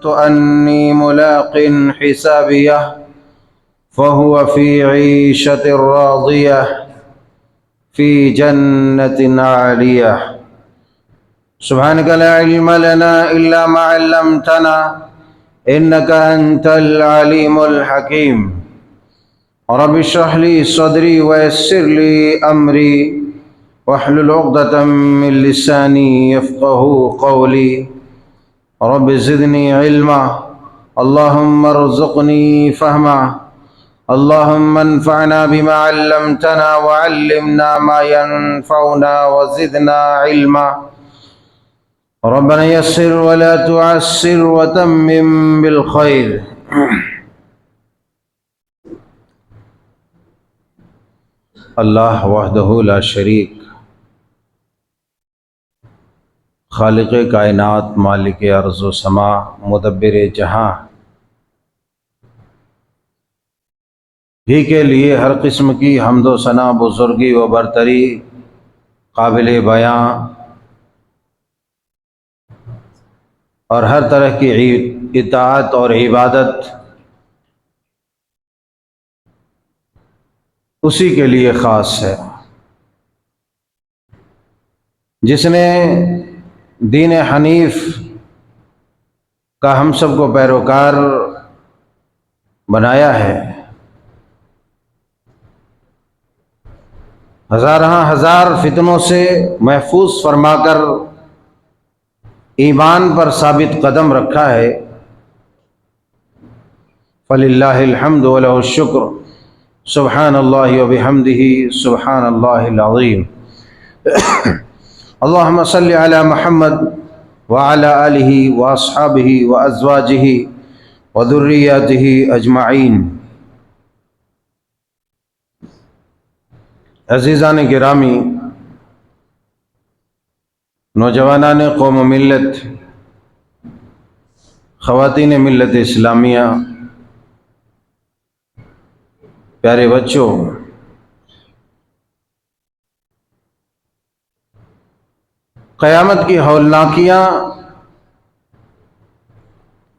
ظننت أني ملاق حسابيه فهو في عيشة راضية في جنة عالية. سبحانك لا علم لنا إلا ما علمتنا إنك أنت العليم الحكيم. رب اشرح لي صدري ويسر لي أمري واحلل عقدة من لساني يفقه قولي. رب زدني علما اللهم ارزقني فهما اللهم انفعنا بما علمتنا وعلمنا ما ينفعنا وزدنا علما. ربنا يسر ولا تعسر وتمم بالخير. اللہ وحدہ لا شریک، خالق کائنات، مالک ارض و سما، مدبر جہاں ہی کے لیے ہر قسم کی حمد و ثنا، بزرگی و برتری قابل بیاں، اور ہر طرح کی اطاعت اور عبادت اسی کے لیے خاص ہے، جس نے دین حنیف کا ہم سب کو پیروکار بنایا ہے۔ ہزار فتنوں سے محفوظ فرما کر ایمان پر ثابت قدم رکھا ہے۔ فللہ الحمد ولہ الشکر، سبحان اللہ وبحمدہ سبحان اللہ العظیم۔ اللہم صلی علی محمد وعلی آلہ واصحابہ وازواجہ وذریاتہ اجمعین۔ عزیزان گرامی، نوجوانان قوم و ملت، خواتین ملت اسلامیہ، پیارے بچوں، قیامت کی ہولناکیاں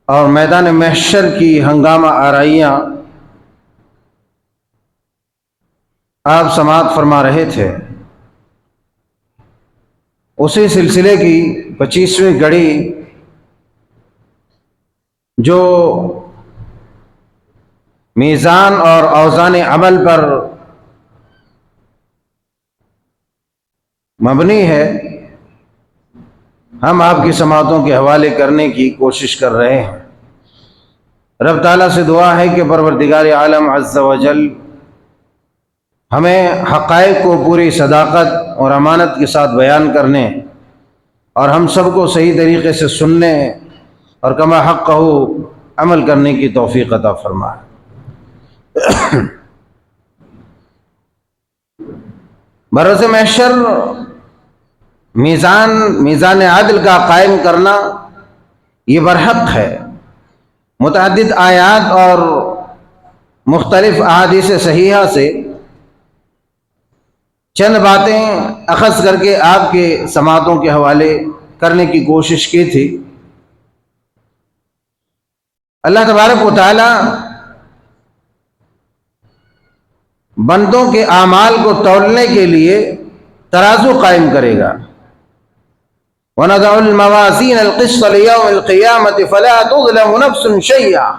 اور میدان محشر کی ہنگامہ آرائیاں آپ سماعت فرما رہے تھے۔ اسی سلسلے کی 25ویں گھڑی جو میزان اور اوزان عمل پر مبنی ہے، ہم آپ کی سماعتوں کے حوالے کرنے کی کوشش کر رہے ہیں۔ رب تعالیٰ سے دعا ہے کہ پروردگار عالم عز و جل ہمیں حقائق کو پوری صداقت اور امانت کے ساتھ بیان کرنے اور ہم سب کو صحیح طریقے سے سننے اور کما حقہ عمل کرنے کی توفیق عطا فرمائے۔ بروز محشر میزان عدل کا قائم کرنا یہ برحق ہے۔ متعدد آیات اور مختلف احادیث صحیحہ سے چند باتیں اخذ کر کے آپ کے سماعتوں کے حوالے کرنے کی کوشش کی تھی۔ اللہ تبارک و تعالی بندوں کے اعمال کو تولنے کے لیے ترازو قائم کرے گا۔ وَنَضَعُ الْمَوَازِينَ الْقِسْطَ لِيَوْمِ الْقِيَامَةِ فَلَا تُظْلَمُ نَفْسٌ شَيْئًا۔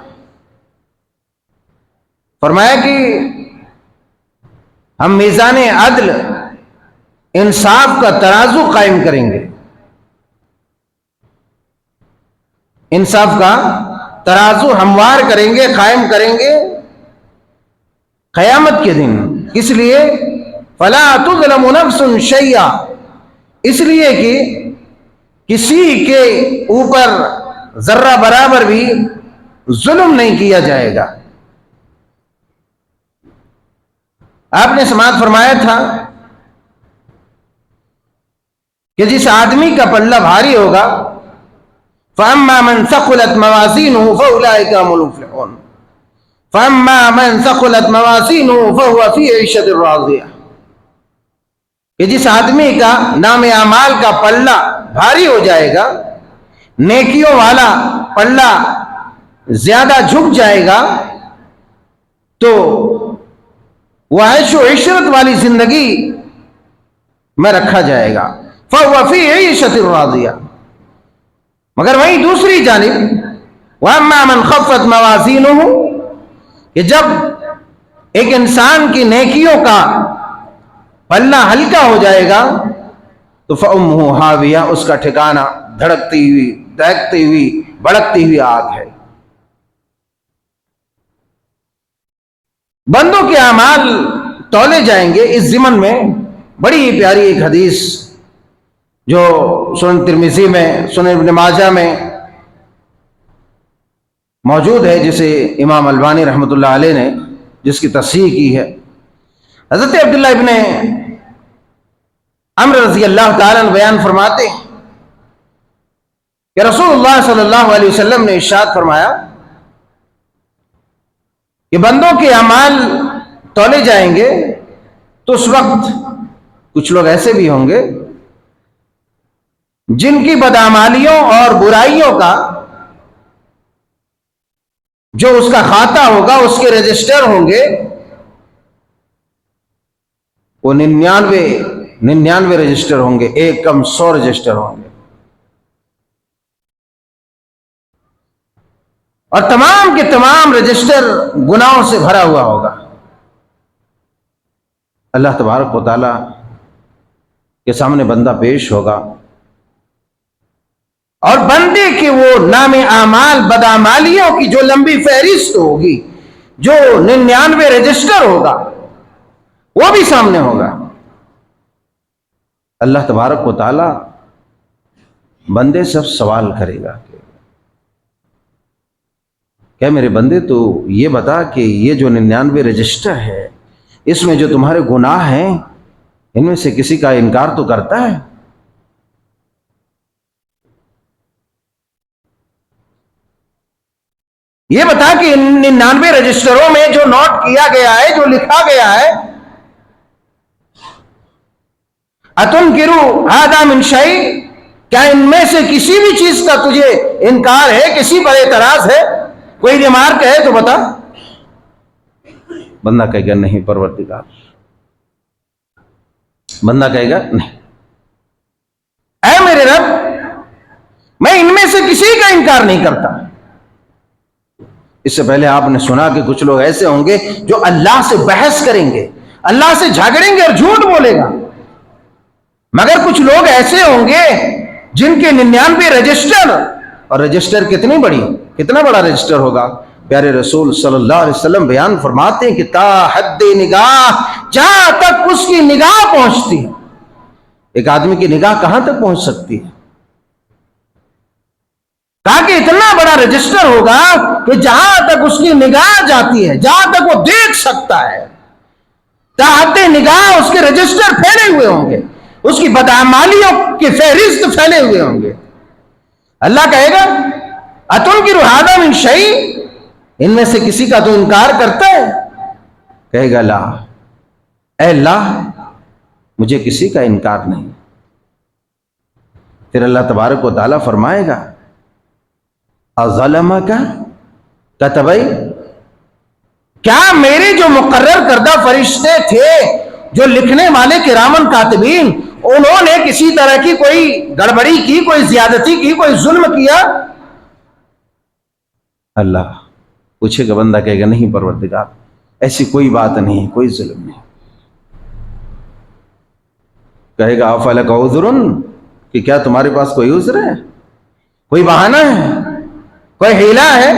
فرمایا کہ ہم میزان عدل، انصاف کا ترازو قائم کریں گے، انصاف کا ترازو ہموار کریں گے، قائم کریں گے قیامت کے دن۔ اس لیے فلا تظلم نفس شیئا، اس لیے کہ کسی کے اوپر ذرہ برابر بھی ظلم نہیں کیا جائے گا۔ آپ نے سماعت فرمایا تھا کہ جس آدمی کا پلہ بھاری ہوگا فَأَمَّا مَنْ ثَقُلَتْ مَوَازِينُهُ فَأُولَٰئِكَ هُمُ الْمُفْلِحُونَ فَأَمَّا مَنْ ثَقُلَتْ مَوَازِينُهُ فَهُوَ فِي عِيشَةٍ رَاضِيَةٍ، کہ جس آدمی کا نام اعمال کا پلہ بھاری ہو جائے گا، نیکیوں والا پلڑا زیادہ جھک جائے گا تو وہ عیش و عشرت والی زندگی میں رکھا جائے گا. فَهُوَ فِي عِيشَةٍ رَاضِيَةٍ. مگر وہیں دوسری جانب وَأَمَّا مَنْ خَفَّتْ مَوَازِينُهُ، کہ جب ایک انسان کی نیکیوں کا پلہ ہلکا ہو جائے گا تو فَأُمُّهُ حَاوِيَةٌ، اس کا ٹھکانہ دھڑکتی ہوئی، دہکتی ہوئی، بھڑکتی ہوئی آگ ہے. بندوں کے اعمال تولے جائیں گے اس ضمن میں. بڑی پیاری ایک حدیث جو سنن ترمذی میں، سنن ابن ماجہ میں موجود ہے، جسے امام البانی رحمۃ اللہ علیہ نے جس کی تصحیح کی ہے. حضرت عبداللہ ابن عمر رضی اللہ تعالیٰ عنہ بیان فرماتے ہیں کہ رسول اللہ صلی اللہ علیہ وسلم نے ارشاد فرمایا کہ بندوں کے اعمال تولے جائیں گے تو اس وقت کچھ لوگ ایسے بھی ہوں گے جن کی بدعمالیوں اور برائیوں کا جو اس کا کھاتہ ہوگا، اس کے رجسٹر ہوں گے، وہ 99 رجسٹر ہوں گے، ایک کم 100 رجسٹر ہوں گے، اور تمام کے تمام رجسٹر گناہوں سے بھرا ہوا ہوگا. اللہ تبارک و تعالی کے سامنے بندہ پیش ہوگا اور بندے کے وہ نام اعمال بدعمالیوں کی جو لمبی فہرست ہوگی، جو 99 رجسٹر ہوگا، وہ بھی سامنے ہوگا. اللہ تبارک و تعالی بندے سے سوال کرے گا کہ میرے بندے تو یہ بتا کہ یہ جو 99 رجسٹر ہے، اس میں جو تمہارے گناہ ہیں، ان میں سے کسی کا انکار تو کرتا ہے؟ یہ بتا کہ 99 رجسٹروں میں جو نوٹ کیا گیا ہے، جو لکھا گیا ہے، اتنکروا ھذا من شیء، کیا ان میں سے کسی بھی چیز کا تجھے انکار ہے، کسی پر اعتراض ہے، کوئی ریمارک ہے تو بتا. بندہ کہے گا نہیں پروردگار. بندہ کہے گا نہیں، اے میرے رب، میں ان میں سے کسی کا انکار نہیں کرتا. اس سے پہلے آپ نے سنا کہ کچھ لوگ ایسے ہوں گے جو اللہ سے بحث کریں گے، اللہ سے جھگڑیں گے اور جھوٹ بولے گا. مگر کچھ لوگ ایسے ہوں گے جن کے 99 رجسٹر، اور رجسٹر کتنا بڑا رجسٹر ہوگا. پیارے رسول صلی اللہ علیہ وسلم بیان فرماتے ہیں کہ تا حد نگاہ، جہاں تک اس کی نگاہ پہنچتی ہے. ایک آدمی کی نگاہ کہاں تک پہنچ سکتی ہے؟ تاکہ اتنا بڑا رجسٹر ہوگا کہ جہاں تک اس کی نگاہ جاتی ہے، جہاں تک وہ دیکھ سکتا ہے، تا حد نگاہ اس کے رجسٹر پھیلے ہوئے ہوں گے، اس کی بدعمالیوں کی فہرست پھیلے ہوئے ہوں گے. اللہ کہے گا اتنکروا ھذا من شیء، ان میں سے کسی کا تو انکار کرتا ہے؟ کہے گا لا، اے اللہ مجھے کسی کا انکار نہیں. پھر اللہ تبارک و تعالیٰ فرمائے گا اظلمک کتبی، کیا میرے جو مقرر کردہ فرشتے تھے، جو لکھنے والے کرامن کاتبین، انہوں نے کسی طرح کی کوئی گڑبڑی کی، کوئی زیادتی کی، کوئی ظلم کیا؟ اللہ پوچھے گا، بندہ کہے گا نہیں پروردگار، ایسی کوئی بات نہیں، کوئی ظلم نہیں. کہے گا افلک عذر، کہ کیا تمہارے پاس کوئی عذر ہے، کوئی بہانہ ہے، کوئی حیلہ ہے؟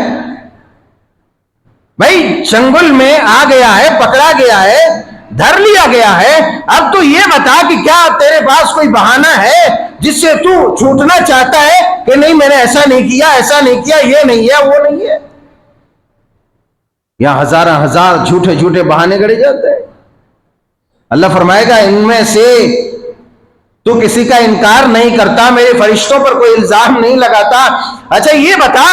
بھائی چنگل میں آ گیا ہے، پکڑا گیا ہے، دھر لیا گیا ہے، اب تو یہ بتا کہ کیا تیرے پاس کوئی بہانہ ہے جس سے تو چھوٹنا چاہتا ہے کہ نہیں میں نے ایسا نہیں کیا، ایسا نہیں کیا، یہ نہیں ہے، وہ نہیں ہے. یا ہزار جھوٹے بہانے گڑے جاتے ہیں. اللہ فرمائے گا ان میں سے تو کسی کا انکار نہیں کرتا، میرے فرشتوں پر کوئی الزام نہیں لگاتا. اچھا یہ بتا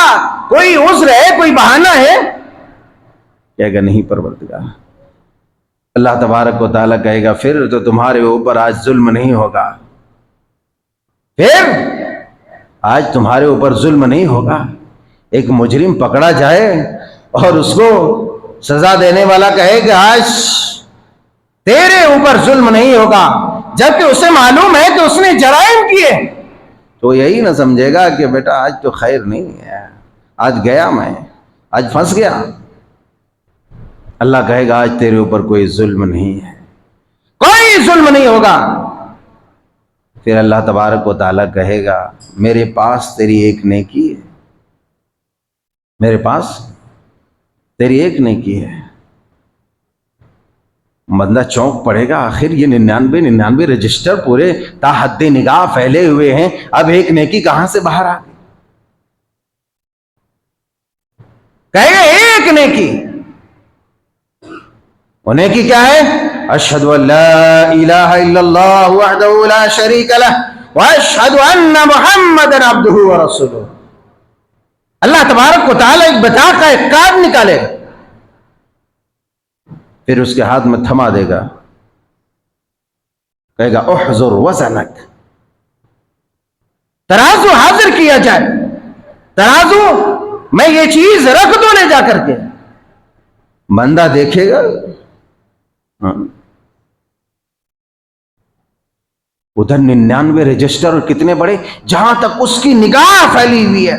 کوئی عذر ہے، کوئی بہانہ ہے؟ کہے گا نہیں پروردگار. اللہ تبارک و تعالیٰ کہے گا پھر تو تمہارے اوپر آج ظلم نہیں ہوگا. پھر آج تمہارے اوپر ظلم نہیں ہوگا. ایک مجرم پکڑا جائے اور اس کو سزا دینے والا کہے کہ آج تیرے اوپر ظلم نہیں ہوگا، جبکہ اسے معلوم ہے کہ اس نے جرائم کیے، تو یہی نہ سمجھے گا کہ بیٹا آج تو خیر نہیں ہے، آج گیا میں، آج پھنس گیا. اللہ کہے گا آج تیرے اوپر کوئی ظلم نہیں ہے، کوئی ظلم نہیں ہوگا. پھر اللہ تبارک و تعالیٰ کہے گا میرے پاس تیری ایک نیکی ہے، میرے پاس تیری ایک نیکی ہے. بندہ چونک پڑے گا، آخر یہ 99 رجسٹر پورے تا حد نگاہ پھیلے ہوئے ہیں، اب ایک نیکی کہاں سے باہر آ گئی؟ کہے گا ایک نیکی. وہ نیکی کیا ہے؟ اشہد ان لا الہ الا اللہ وحدہ لا شریک لہ واشہد ان محمدا عبدہ ورسولہ. اللہ تبارک و تعالیٰ ایک بطاقہ، ایک کارڈ نکالے گا، پھر اس کے ہاتھ میں تھما دے گا، کہے گا احضر وزنک، ترازو حاضر کیا جائے، ترازو میں یہ چیز رکھ دو لے جا کر کے. بندہ دیکھے گا ادھر 99 رجسٹر کتنے بڑے، جہاں تک اس کی نگاہ پھیلی ہوئی ہے،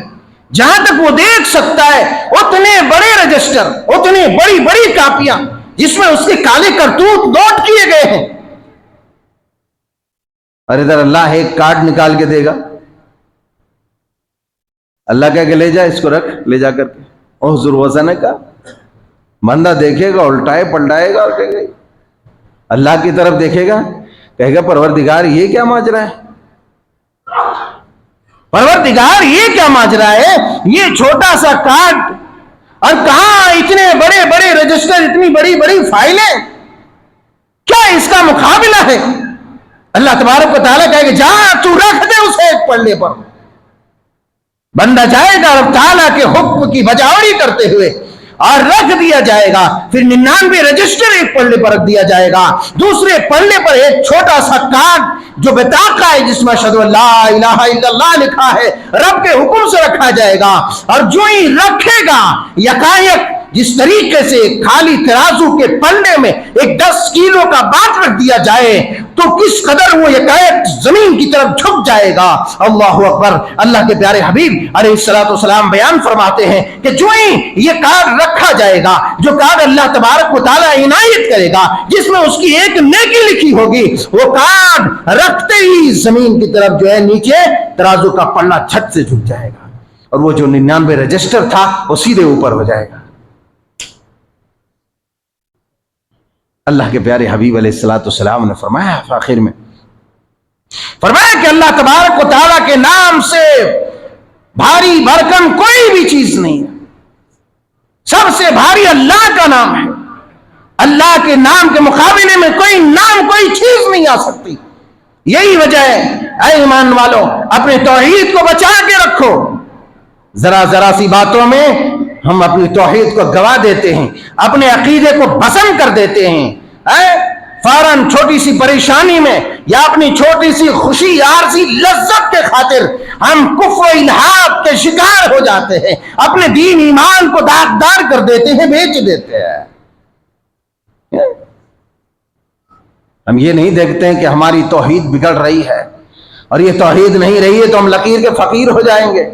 جہاں تک وہ دیکھ سکتا ہے اتنے بڑے رجسٹر، اتنی بڑی بڑی کاپیاں جس میں اس کے کالے کرتوت نوٹ کیے گئے ہیں. اور ادھر اللہ ایک کارڈ نکال کے دے گا، اللہ کہے کہ لے جا اس کو، رکھ لے جا کر کے احضر وزن کا. بندہ دیکھے گا، الٹائے پلٹائے گا اور کہے گا، اللہ کی طرف دیکھے گا، کہے گا پروردگار یہ کیا ماجرا ہے، پروردگار یہ کیا ماجرا ہے، یہ چھوٹا سا کارڈ اور کہاں اتنے بڑے بڑے رجسٹر، اتنی بڑی بڑی فائلیں، کیا اس کا مقابلہ ہے؟ اللہ تبارک و تعالیٰ کہے کہ جا تو رکھ دے اسے ایک پلڑے پر. بندہ جائے گا رب تعالیٰ کے حکم کی بجاوری کرتے ہوئے اور رکھ دیا جائے گا. پھر 99 رجسٹر ایک پلڑے پر رکھ دیا جائے گا، دوسرے پلڑے پر ایک چھوٹا سا کارڈ جو بطاقہ ہے جس میں اشہد ان لا الہ الا اللہ لکھا ہے، رب کے حکم سے رکھا جائے گا. اور جو ہی رکھے گا یکایک جس طریقے سے خالی ترازو کے پلڑے میں ایک 10 کلو کا بات رکھ دیا جائے تو کس قدر وہ یکایک زمین کی طرف جھک جائے گا. اللہ اکبر. اللہ کے پیارے حبیب علیہ الصلوۃ والسلام بیان فرماتے ہیں کہ جو ہی یہ کارڈ رکھا جائے گا، جو کارڈ اللہ تبارک و تعالیٰ عنایت کرے گا جس میں اس کی ایک نیکی لکھی ہوگی، وہ کارڈ رکھتے ہی زمین کی طرف جو ہے نیچے ترازو کا پلڑا جھٹ سے جھک جائے گا، اور وہ جو 99 رجسٹر تھا وہ سیدھے اوپر ہو جائے گا. اللہ کے پیارے حبیب علیہ الصلوۃ والسلام نے فرمایا آخر میں، فرمایا کہ اللہ تبارک و تعالیٰ کے نام سے بھاری بھرکم کوئی بھی چیز نہیں ہے، سب سے بھاری اللہ کا نام ہے. اللہ کے نام کے مقابلے میں کوئی نام، کوئی چیز نہیں آ سکتی. یہی وجہ ہے اے ایمان والو، اپنے توحید کو بچا کے رکھو. ذرا ذرا سی باتوں میں ہم اپنی توحید کو گوا دیتے ہیں، اپنے عقیدے کو بسم کر دیتے ہیں. فوراً چھوٹی سی پریشانی میں یا اپنی چھوٹی سی خوشی عارضی لذت کے خاطر ہم کفر و الحاد کے شکار ہو جاتے ہیں، اپنے دین ایمان کو داغدار کر دیتے ہیں، بیچ دیتے ہیں. ہم یہ نہیں دیکھتے ہیں کہ ہماری توحید بگڑ رہی ہے، اور یہ توحید نہیں رہی ہے تو ہم لکیر کے فقیر ہو جائیں گے.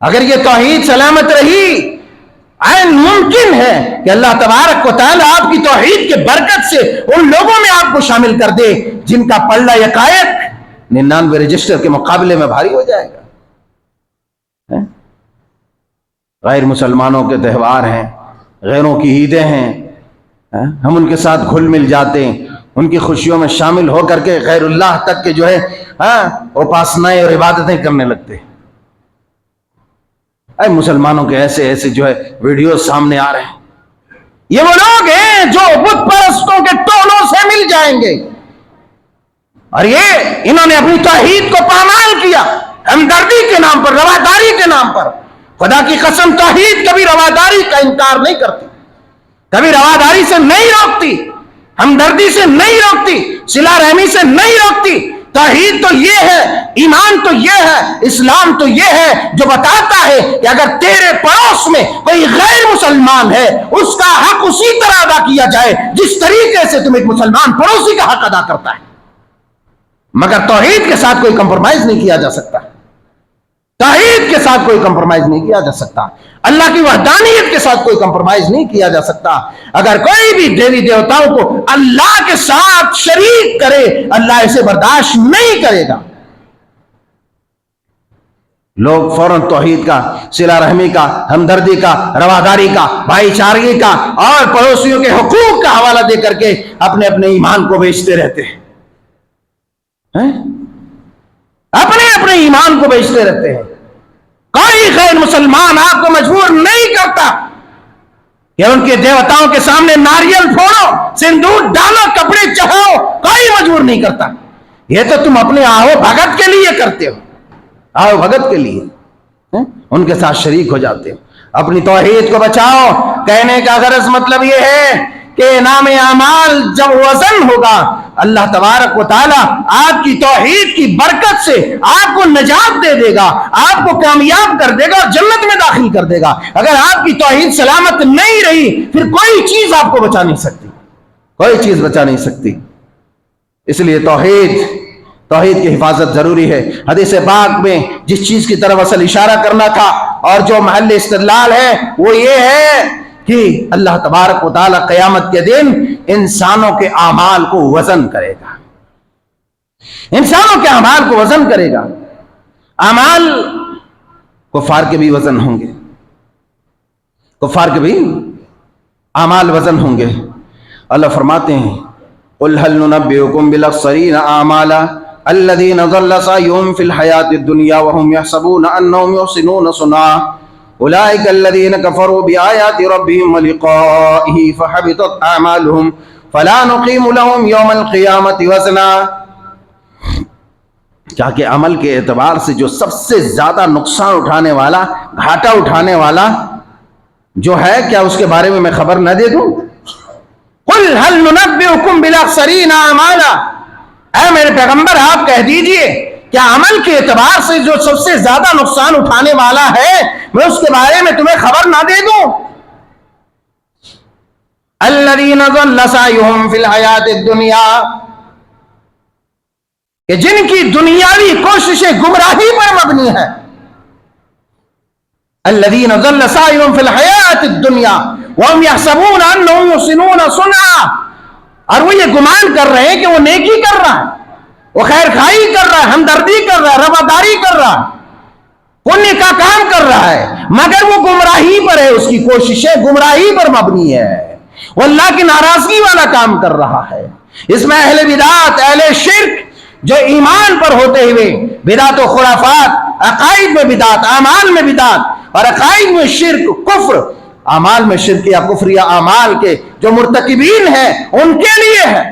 اگر یہ توحید سلامت رہی، عین ممکن ہے کہ اللہ تبارک و تعالیٰ آپ کی توحید کے برکت سے ان لوگوں میں آپ کو شامل کر دے جن کا پلڑا یکایک 99 رجسٹر کے مقابلے میں بھاری ہو جائے گا. غیر مسلمانوں کے تہوار ہیں، غیروں کی عیدیں ہیں، ہم ان کے ساتھ گھل مل جاتے ہیں، ان کی خوشیوں میں شامل ہو کر کے غیر اللہ تک کے جو ہے اپاسنائیں اور عبادتیں کرنے لگتے ہیں. اے مسلمانوں کے ایسے ایسے جو ہے ویڈیو سامنے آ رہے ہیں. یہ وہ لوگ ہیں جو بت پرستوں کے ٹولوں سے مل جائیں گے، اور یہ انہوں نے اپنی توحید کو پامال کیا ہمدردی کے نام پر، رواداری کے نام پر. خدا کی قسم توحید کبھی رواداری کا انکار نہیں کرتی، کبھی رواداری سے نہیں روکتی، ہمدردی سے نہیں روکتی، صلہ رحمی سے نہیں روکتی. توحید تو یہ ہے، ایمان تو یہ ہے، اسلام تو یہ ہے جو بتاتا ہے کہ اگر تیرے پڑوس میں کوئی غیر مسلمان ہے اس کا حق اسی طرح ادا کیا جائے جس طریقے سے تم ایک مسلمان پڑوسی کا حق ادا کرتا ہے، مگر توحید کے ساتھ کوئی کمپرومائز نہیں کیا جا سکتا، توحید کے ساتھ کوئی کمپرومائز نہیں کیا جا سکتا، اللہ کی وحدانیت کے ساتھ کوئی کمپرومائز نہیں کیا جا سکتا۔ اگر کوئی بھی دیوی دیوتاؤں کو اللہ کے ساتھ شریک کرے اللہ اسے برداشت نہیں کرے گا۔ لوگ فوراً توحید کا، صلہ رحمی کا، ہمدردی کا، رواداری کا، بھائی چارگی کا اور پڑوسیوں کے حقوق کا حوالہ دے کر کے اپنے اپنے ایمان کو بیچتے رہتے ہیں، اپنے اپنے ایمان کو بیچتے رہتے ہیں۔ کوئی غیر مسلمان آپ کو مجبور نہیں کرتا کہ ان کے دیوتاؤں کے سامنے ناریل پھوڑو، سندور ڈالو، کپڑے چڑھاؤ، کوئی مجبور نہیں کرتا، یہ تو تم اپنے آہو بھگت کے لیے کرتے ہو، آہو بھگت کے لیے ان کے ساتھ شریک ہو جاتے ہو۔ اپنی توحید کو بچاؤ، کہنے کا غرض مطلب یہ ہے کہ نام اعمال جب وزن ہوگا اللہ تبارک و تعالی آپ کی توحید کی برکت سے آپ کو نجات دے دے گا، آپ کو کامیاب کر دے گا اور جنت میں داخل کر دے گا۔ اگر آپ کی توحید سلامت نہیں رہی پھر کوئی چیز آپ کو بچا نہیں سکتی، کوئی چیز بچا نہیں سکتی۔ اس لیے توحید کی حفاظت ضروری ہے۔ حدیث پاک میں جس چیز کی طرف اصل اشارہ کرنا تھا اور جو محل استدلال ہے وہ یہ ہے کہ اللہ تبارک و تعالی قیامت کے دن انسانوں کے اعمال کو وزن کرے گا، انسانوں کے اعمال کو وزن کرے گا۔ اعمال کفار کے بھی وزن ہوں گے، کفار کے بھی اعمال وزن ہوں گے۔ اللہ فرماتے ہیں قُلْ هَلْ نُنَبِّئُكُمْ بِالْأَخْسَرِينَ أَعْمَالًا الَّذِينَ ضَلَّ سَعْيُهُمْ فِي الْحَيَاةِ الدُّنْيَا وَهُمْ يَحْسَبُونَ أَنَّهُمْ يُحْسِنُونَ صُنْعًا أولئك الذين كفروا بآيات ربهم ولقائه فحبطت أعمالهم فلا نقيم لهم يوم القيامة وزنا۔ کیا کہ عمل کے اعتبار سے جو سب سے زیادہ نقصان اٹھانے والا، گھاٹا اٹھانے والا جو ہے، کیا اس کے بارے میں میں خبر نہ دے دوں؟ قل هل ننبئكم بالاخسرین اعمالا، اے میرے پیغمبر آپ کہہ دیجئے کیا عمل کے اعتبار سے جو سب سے زیادہ نقصان اٹھانے والا ہے میں اس کے بارے میں تمہیں خبر نہ دے دوں؟ الذین ضل سعیہم فی الحیاۃ الدنیا، کہ جن کی دنیاوی کوششیں گمراہی پر مبنی ہے۔ الذین ضل سعیہم فی الحیاۃ الدنیا وہم یحسبون انہم یحسنون صنعا، اور وہ یہ گمان کر رہے ہیں کہ وہ نیکی کر رہا ہے، وہ خیر خواہی کر رہا ہے، ہمدردی کر رہا ہے، رواداری کر رہا ہے، پنیہ کا کام کر رہا ہے، مگر وہ گمراہی پر ہے، اس کی کوششیں گمراہی پر مبنی ہے، وہ اللہ کی ناراضگی والا کام کر رہا ہے۔ اس میں اہل بدعت، اہل شرک جو ایمان پر ہوتے ہوئے بدعت و خرافات، عقائد میں بدعت، اعمال میں بدعت اور عقائد میں شرک، کفر، اعمال میں شرک یا کفر یا اعمال کے جو مرتکبین ہیں ان کے لیے ہے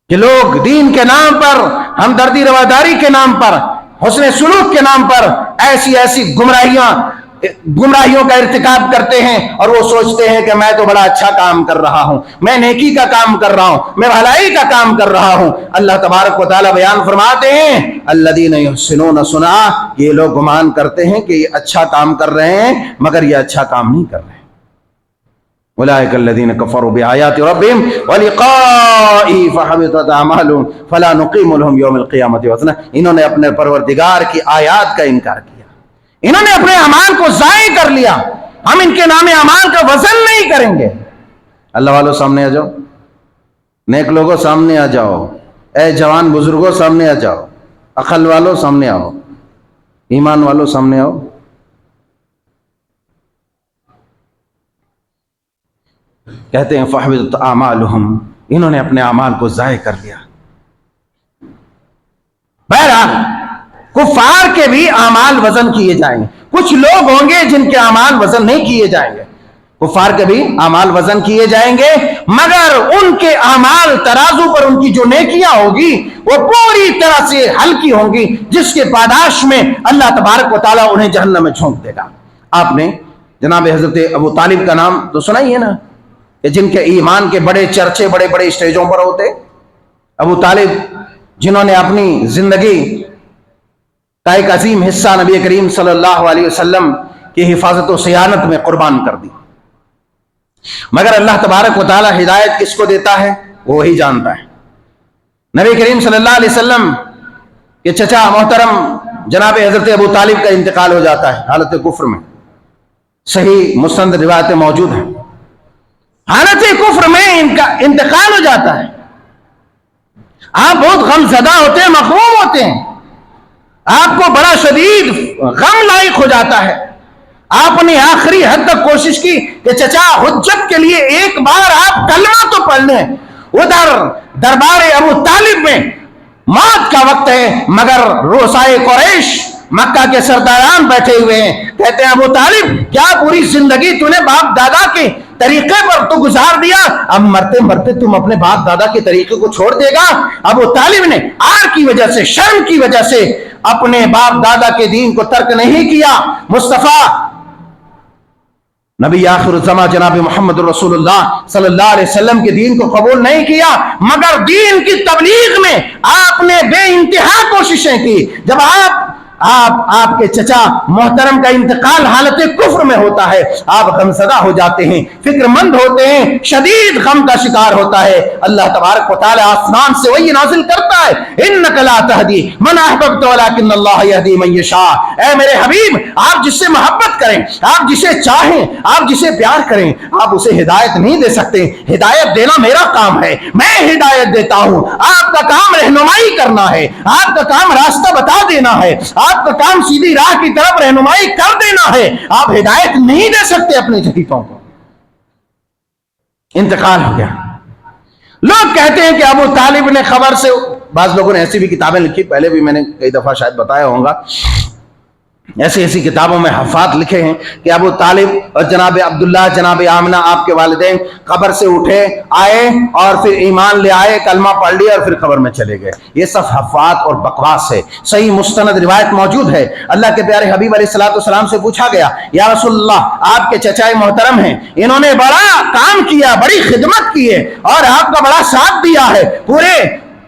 کہ لوگ دین کے نام پر، ہمدردی رواداری کے نام پر، حسن سلوک کے نام پر ایسی گمراہیوں کا ارتکاب کرتے ہیں اور وہ سوچتے ہیں کہ میں تو بڑا اچھا کام کر رہا ہوں، میں نیکی کا کام کر رہا ہوں، میں بھلائی کا کام کر رہا ہوں۔ اللہ تبارک و تعالی بیان فرماتے ہیں الذین یحسنون صنعا، یہ لوگ گمان کرتے ہیں کہ یہ اچھا کام کر رہے ہیں مگر یہ اچھا کام نہیں کر رہے۔ اولئک الذین کفروا بآیات ربہم ولقائہ فحبطت اعمالہم فلا نقیم لہم یوم القیامۃ وزنا، انہوں نے اپنے پروردگار کی آیات کا انکار کیا، انہوں نے اپنے اعمال کو ضائع کر لیا، ہم ان کے نام اعمال کا وزن نہیں کریں گے۔ اللہ والوں سامنے آ جاؤ، نیک لوگوں سامنے آ جاؤ، اے جوان بزرگوں سامنے آ جاؤ، عقل والوں سامنے آؤ، ایمان والوں سامنے آؤ۔ کہتے ہیں فحبطت اعمالہم، انہوں نے اپنے اعمال کو ضائع کر لیا۔ بہرحال کفار کے بھی اعمال وزن کیے جائیں گے، کچھ لوگ ہوں گے جن کے اعمال وزن نہیں کیے جائیں گے، کفار کے بھی اعمال وزن کیے جائیں گے مگر ان کے اعمال ترازو پر ان کی جو نیکیاں ہوگی وہ پوری طرح سے ہلکی ہوں گی، جس کے پاداش میں اللہ تبارک و تعالیٰ انہیں جہنم میں جھونک دے گا۔ آپ نے جناب حضرت ابو طالب کا نام تو سنا ہی ہے نا، کہ جن کے ایمان کے بڑے چرچے بڑے بڑے اسٹیجوں پر ہوتے۔ ابو طالب جنہوں نے اپنی زندگی کا ایک عظیم حصہ نبی کریم صلی اللہ علیہ وسلم کی حفاظت و صیانت میں قربان کر دی. مگر اللہ تبارک و تعالی ہدایت کس کو دیتا ہے وہ وہی جانتا ہے. نبی کریم صلی اللہ علیہ وسلم کے چچا محترم جناب حضرت ابو طالب کا انتقال ہو جاتا ہے حالت کفر میں. صحیح مستند روایتیں موجود ہیں. حالت کفر میں ان کا انتقال ہو جاتا ہے. آپ بہت غم زدہ ہوتے ہیں, مغموم ہوتے ہیں, آپ کو بڑا شدید غم لاحق ہو جاتا ہے. آپ نے آخری حد تک کوشش کی کہ چچا حجت کے لیے ایک بار آپ کلمہ تو پڑھ لیں. ادھر دربار ابو طالب میں موت کا وقت ہے, مگر رؤسائے قریش مکہ کے سرداران بیٹھے ہوئے ہیں. کہتے ہیں ابو طالب کیا پوری زندگی تو نے باپ دادا کے طریقے پر تو گزار دیا, اب مرتے مرتے تم اپنے باپ دادا کے طریقے کو چھوڑ دے گا؟ ابو طالب نے آر کی وجہ سے, شرم کی وجہ سے اپنے باپ دادا کے دین کو ترک نہیں کیا. مصطفیٰ نبی آخر الزمان جناب محمد رسول اللہ صلی اللہ علیہ وسلم کے دین کو قبول نہیں کیا, مگر دین کی تبلیغ میں آپ نے بے انتہا کوششیں کی. جب آپ کے چچا محترم کا انتقال حالت کفر میں ہوتا ہے, آپ غمزدہ ہو جاتے ہیں, فکر مند ہوتے ہیں, شدید غم کا شکار ہوتا ہے. اللہ تبارک و تعالی آسمان سے وہی نازل کرتا ہے, انک لا تہدی من احببت ولکن اللہ یہدی من یشاء. اے میرے حبیب, آپ جس سے محبت کریں, آپ جسے چاہیں, آپ جسے پیار کریں, آپ اسے ہدایت نہیں دے سکتے. ہدایت دینا میرا کام ہے, میں ہدایت دیتا ہوں. آپ کا کام رہنمائی کرنا ہے, آپ کا کام راستہ بتا دینا ہے, آپ کا کام سیدھی راہ کی طرف رہنمائی کر دینا ہے. آپ ہدایت نہیں دے سکتے اپنے شریکوں کو. انتقال ہو گیا. لوگ کہتے ہیں کہ ابو طالب نے خبر سے, بعض لوگوں نے ایسی بھی کتابیں لکھی, پہلے بھی میں نے کئی دفعہ شاید بتایا ہوگا, ایسی کتابوں میں حفاظ لکھے ہیں کہ ابو طالب اور جناب عبداللہ جناب آمنہ آپ کے والدین قبر سے اٹھے, آئے اور پھر ایمان لے آئے, کلمہ پڑھ لیا اور پھر قبر میں چلے گئے. یہ سب حفاظ اور بکواس ہے. صحیح مستند روایت موجود ہے. اللہ کے پیارے حبیب علیہ الصلوۃ والسلام سے پوچھا گیا, یا رسول اللہ آپ کے چچائے محترم ہیں, انہوں نے بڑا کام کیا, بڑی خدمت کی ہے اور آپ کا بڑا ساتھ دیا ہے,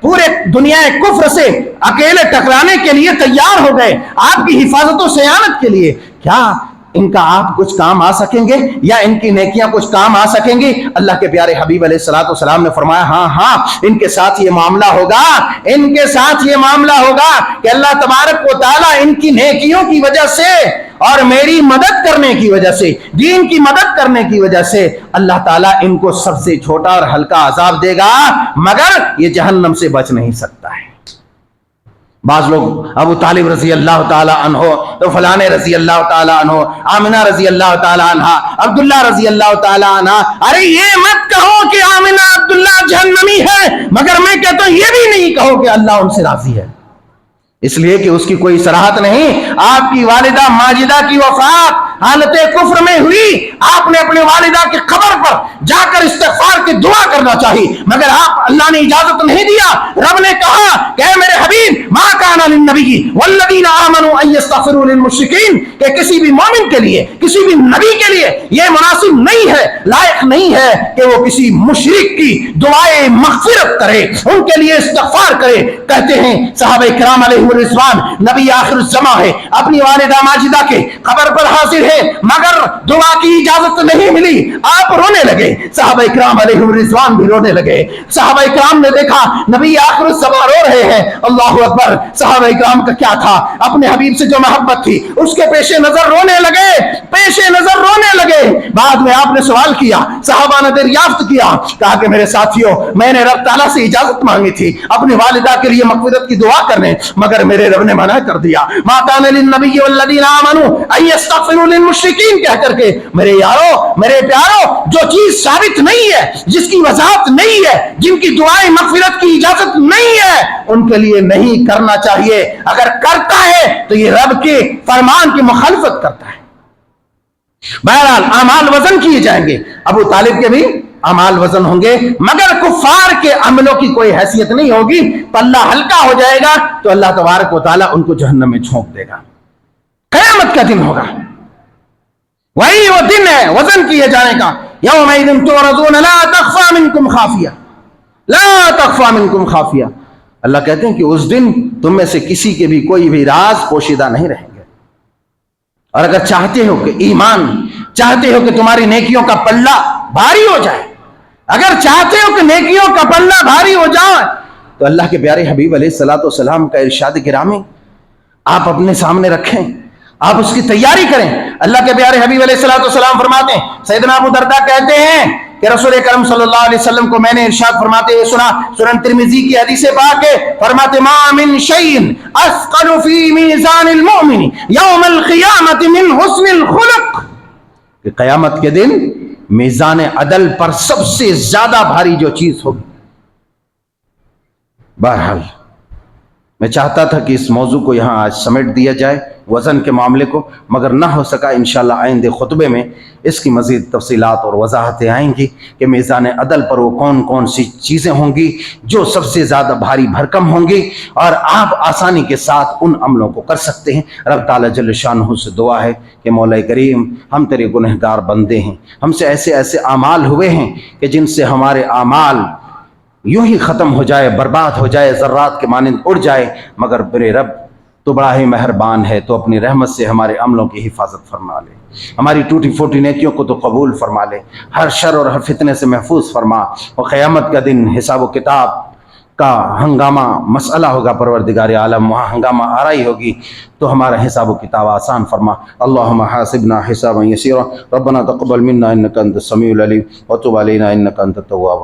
پورے دنیا کفر سے اکیلے ٹکرانے کے لیے تیار ہو گئے, آپ کی حفاظت و صیانت کے لیے, کیا ان کا آپ کچھ کام آ سکیں گے یا ان کی نیکیاں کچھ کام آ سکیں گی؟ اللہ کے پیارے حبیب علیہ الصلوۃ والسلام نے فرمایا, ہاں ان کے ساتھ یہ معاملہ ہوگا, ان کے ساتھ یہ معاملہ ہوگا کہ اللہ تبارک و تعالیٰ ان کی نیکیوں کی وجہ سے اور میری مدد کرنے کی وجہ سے, دین کی مدد کرنے کی وجہ سے اللہ تعالیٰ ان کو سب سے چھوٹا اور ہلکا عذاب دے گا, مگر یہ جہنم سے بچ نہیں سکتا ہے. بعض لوگ ابو طالب رضی اللہ تعالی عنہ, تو فلانے رضی اللہ تعالی عنہ, آمنہ رضی اللہ تعالی عنہ, عبداللہ رضی اللہ تعالی عنہ. ارے یہ مت کہو کہ آمنہ عبداللہ جہنمی ہے, مگر میں کہتا ہوں یہ بھی نہیں کہو کہ اللہ ان سے راضی ہے, اس لیے کہ اس کی کوئی صراحت نہیں. آپ کی والدہ ماجدہ کی وفات حالت کفر میں ہوئی, آپ نے اپنے والدہ کی قبر پر جا کر استغفار کی دعا کرنا چاہی, مگر اللہ نے اجازت نہیں دیا. رب نے کہا کہ اے میرے حبیب, ما کان للنبی والذین آمنوا ان یستغفروا للمشرکین, کہ کسی بھی مومن کے لیے, کسی بھی نبی کے لیے یہ مناسب نہیں ہے, لائق نہیں ہے کہ وہ کسی مشرک کی دعائے مغفرت کرے, ان کے لیے استغفار کرے. کہتے ہیں صحابہ کرام علیہم الرضوان, نبی آخر الزمان ہے, اپنی والدہ ماجدہ کے قبر پر حاضر ہے, مگر دعا کی اجازت نہیں ملی. آپ رونے لگے, صحابہ کرام علیہم الرضوان بھی رونے لگے. صحابہ کرام نے دیکھا نبی آخر الزمان رو رہے ہیں, اللہ اکبر. صحابہ کرام کا کیا تھا, اپنے حبیب سے جو محبت تھی اس کے پیش نظر رونے لگے, بعد میں آپ نے سوال کیا, صحابہ نے دریافت کیا, کہا کہ میرے ساتھیوں, میں نے رب تعالیٰ سے اجازت مانگی تھی اپنی والدہ کے لیے مغفرت کی دعا کرنے, مگر میرے رب نے منع کر دیا. ما کان للنبی والذین آمنوا ان یستغفروا للمشرکین کہہ کر کے. میرے یارو, میرے پیارو, جو چیز ثابت نہیں ہے, جس کی وضاحت نہیں ہے, جن کی دعائیں مغفرت کی اجازت نہیں ہے, ان کے لیے نہیں کرنا چاہیے. اگر کرتا ہے تو یہ رب کے فرمان کی مخالفت کرتا ہے. بہرحال اعمال وزن کیے جائیں گے, ابو طالب کے بھی اعمال وزن ہوں گے, مگر کفار کے عملوں کی کوئی حیثیت نہیں ہوگی. پلہ ہلکا ہو جائے گا تو اللہ تبارک و تعالیٰ ان کو جہنم میں جھونک دے گا. قیامت کا دن ہوگا, وہی وہ دن ہے وزن کیے جانے کا. یومئذ تعرضون لا تخفى منکم خافیہ, لا تخفى منکم خافیہ. اللہ کہتے ہیں کہ اس دن تم میں سے کسی کے بھی کوئی بھی راز پوشیدہ نہیں رہیں گے. اور اگر چاہتے ہو کہ ایمان، چاہتے ہو کہ تمہاری نیکیوں کا پلہ بھاری ہو جائے، اگر چاہتے ہو کہ نیکیوں کا پلہ بھاری ہو جائے، تو اللہ کے پیارے حبیب علیہ الصلوۃ والسلام کا ارشاد گرامی آپ اپنے سامنے رکھیں، آپ اس کی تیاری کریں. اللہ کے پیارے حبیب علیہ الصلوۃ والسلام فرماتے ہیں، سیدنا ابو درداء کہتے ہیں کہ رسول کرم صلی اللہ علیہ وسلم کو میں نے ارشاد فرماتے ہوئے سنا، سنن ترمذی کی حدیث پاک ہے، فرماتے ما من شیء اثقل فی میزان المؤمن یوم القیامۃ من حسن الخلق، کہ قیامت کے دن میزان عدل پر سب سے زیادہ بھاری جو چیز ہوگی. بہرحال میں چاہتا تھا کہ اس موضوع کو یہاں آج سمیٹ دیا جائے، وزن کے معاملے کو، مگر نہ ہو سکا. انشاءاللہ آئندہ خطبے میں اس کی مزید تفصیلات اور وضاحتیں آئیں گی کہ میزان عدل پر وہ کون کون سی چیزیں ہوں گی جو سب سے زیادہ بھاری بھرکم ہوں گی، اور آپ آسانی کے ساتھ ان عملوں کو کر سکتے ہیں. رب تعالیٰ جل شانہ سے دعا ہے کہ مولا کریم ہم تیرے گنہگار بندے ہیں، ہم سے ایسے ایسے اعمال ہوئے ہیں کہ جن سے ہمارے اعمال یوں ہی ختم ہو جائے، برباد ہو جائے، ذرات کے مانند اڑ جائے، مگر میرے رب تو بڑا ہی مہربان ہے، تو اپنی رحمت سے ہمارے عملوں کی حفاظت فرما لے، ہماری ٹوٹی پھوٹی نیکیوں کو تو قبول فرما لے، ہر شر اور ہر فتنے سے محفوظ فرما. اور قیامت کا دن حساب و کتاب کا ہنگامہ مسئلہ ہوگا پروردگار عالم، وہاں ہنگامہ آرائی ہوگی، تو ہمارا حساب و کتاب آسان فرما. اللہم حاسبنا حسابا یسیرا، ربنا تقبل منا انک انت السمیع العلیم وتب علینا انک انت التواب